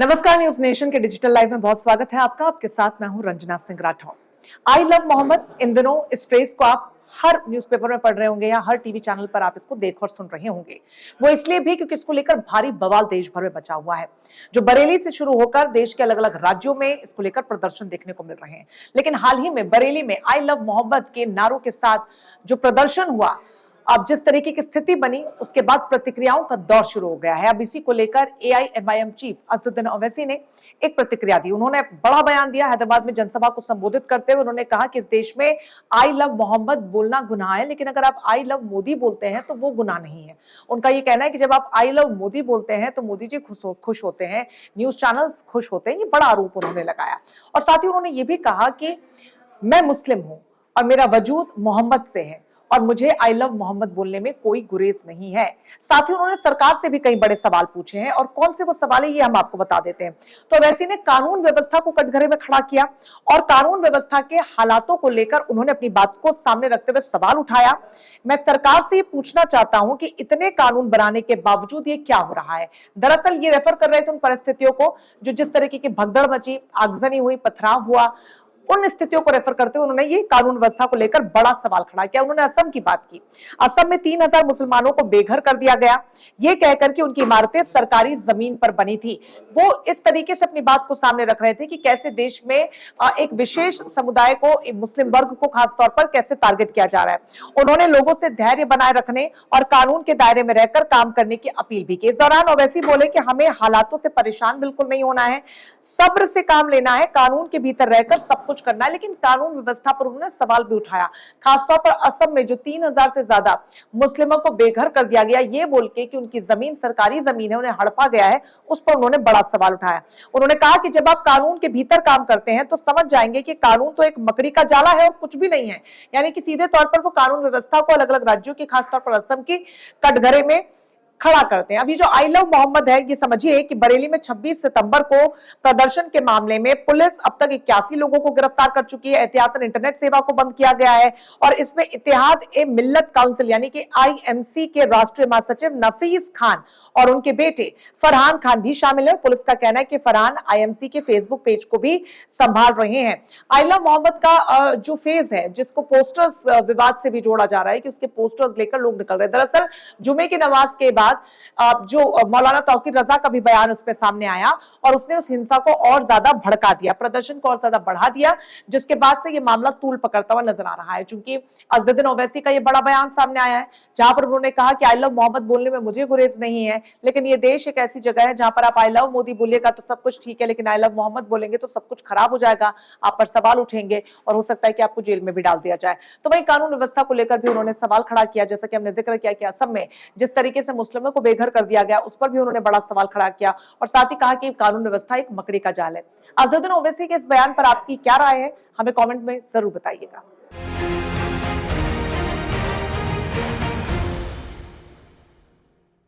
नमस्कार, news nation के digital live में बहुत स्वागत है आपका। आपके साथ मैं हूं रंजना सिंह राठौर। आई लव मोहम्मद, इन दिनों इस फ्रेज को आप हर न्यूज़पेपर में पढ़ रहे होंगे या हर टीवी चैनल पर आप इसको देख और सुन रहे होंगे। वो इसलिए भी क्योंकि इसको लेकर भारी बवाल देश भर में मचा हुआ है। जो बरेली से शुरू होकर देश के अलग अलग राज्यों में इसको लेकर प्रदर्शन देखने को मिल रहे हैं। लेकिन हाल ही में बरेली में आई लव मोहम्मद के नारों के साथ जो प्रदर्शन हुआ, अब जिस तरीके की स्थिति बनी, उसके बाद प्रतिक्रियाओं का दौर शुरू हो गया है। अब इसी को लेकर एआईएमआईएम चीफ असदुद्दीन ओवैसी ने एक प्रतिक्रिया दी। उन्होंने बड़ा बयान दिया। हैदराबाद में जनसभा को संबोधित करते हुए उन्होंने कहा कि इस देश में आई लव मोहम्मद बोलना गुनाह है, लेकिन अगर आप आई लव मोदी बोलते हैं तो वो गुनाह नहीं है। उनका ये कहना है कि जब आप आई लव मोदी बोलते हैं तो मोदी जी खुश होते हैं, न्यूज चैनल्स खुश होते हैं। ये बड़ा आरोप उन्होंने लगाया और साथ ही उन्होंने ये भी कहा कि मैं मुस्लिम हूं और मेरा वजूद मोहम्मद से है और मुझे आई लव मोहम्मद बोलने में कोई गुरेज नहीं है। साथ ही उन्होंने सरकार से भी कई बड़े सवाल पूछे हैं और कौन से वो सवाल है ये हम आपको बता देते हैं। तो ओवैसी ने कानून व्यवस्था को कटघरे में खड़ा किया और कानून व्यवस्था के हालातों को लेकर उन्होंने अपनी बात को सामने रखते हुए सवाल उठाया। मैं सरकार से ये पूछना चाहता हूं कि इतने कानून बनाने के बावजूद ये क्या हो रहा है। दरअसल ये रेफर कर रहे थे उन परिस्थितियों को जो जिस तरीके की भगदड़ मची, आगजनी हुई, पथराव हुआ, उन स्थितियों को रेफर करते हुए उन्होंने ये कानून व्यवस्था को लेकर बड़ा सवाल खड़ा किया। उन्होंने असम की बात की। असम में 3000 मुसलमानों को बेघर कर दिया गया, ये कहकर कि उनकी इमारतें सरकारी जमीन पर बनी थी। वो इस तरीके से अपनी बात को सामने रख रहे थे कि कैसे देश में एक विशेष समुदाय को, मुस्लिम वर्ग को खासतौर पर कैसे टारगेट किया जा रहा है। उन्होंने लोगों से धैर्य बनाए रखने और कानून के दायरे में रहकर काम करने की अपील भी की। इस दौरान ओवैसी बोले कि हमें हालातों से परेशान बिल्कुल नहीं होना है, सब्र से काम लेना है, कानून के भीतर रहकर सब कुछ करना है। लेकिन कानून व्यवस्था पर उन्होंने सवाल भी उठाया, खासतौर पर असम में जो 3000 से ज्यादा मुस्लिमों को बेघर कर दिया गया, ये बोल के कि उनकी जमीन सरकारी जमीन है, उन्हें हड़पा गया है, उस पर उन्होंने बड़ा सवाल उठाया। उन्होंने कहा कि जब आप कानून के भीतर काम करते हैं तो समझ जाएंगे कि कानून तो एक मकड़ी का जाला है और कुछ भी नहीं है। यानी कि सीधे तौर पर वो कानून व्यवस्था को अलग अलग राज्यों की, खासतौर पर असम की कटघरे में खड़ा करते हैं। अभी जो आई लव मोहम्मद है, ये समझिए कि बरेली में 26 सितंबर को प्रदर्शन के मामले में पुलिस अब तक 81 लोगों को गिरफ्तार कर चुकी है। एहतियातन इंटरनेट सेवा को बंद किया गया है और इसमें इत्तेहाद ए मिल्लत काउंसिल यानी कि आईएमसी के राष्ट्रीय महासचिव नफीस खान और उनके बेटे फरहान खान भी शामिल है। पुलिस का कहना है कि फरहान आईएमसी के फेसबुक पेज को भी संभाल रहे हैं। आई लव मोहम्मद का जो फेज है, जिसको पोस्टर्स विवाद से भी जोड़ा जा रहा है कि उसके पोस्टर्स लेकर लोग निकल रहे हैं। दरअसल जुमे की नमाज के बाद जो मौलाना तौकीर रजा का भी बयान उस पर सामने आया और उसने उस हिंसा को और ज्यादा भड़का दिया, प्रदर्शन को और ज्यादा बढ़ा दिया, जिसके बाद से ये मामला तूल पकड़ता हुआ नजर आ रहा है। चूंकि असदुद्दीन ओवैसी का ये बड़ा बयान सामने आया है जहां पर उन्होंने कहा कि आई लव मोहम्मद बोलने में मुझे गुरेज नहीं है, लेकिन ये देश एक ऐसी जगह है जहां पर आप आई लव मोदी बोलिएगा तो सब कुछ ठीक है, लेकिन आई लव मोहम्मद बोलेंगे तो सब कुछ खराब हो जाएगा, आप पर सवाल उठेंगे और हो सकता है कि आपको जेल में भी डाल दिया जाए। तो वही कानून व्यवस्था को लेकर भी उन्होंने सवाल खड़ा किया। जैसा कि हमने जिक्र किया कि असम में जिस तरीके से मुस्लिमों को बेघर कर दिया गया, उस पर भी उन्होंने बड़ा सवाल खड़ा किया और साथ ही कहा कि कानून व्यवस्था एक मकड़ी का जाल है। असदुद्दीन ओवैसी के इस बयान पर आपकी क्या राय है, हमें कमेंट में जरूर बताइएगा।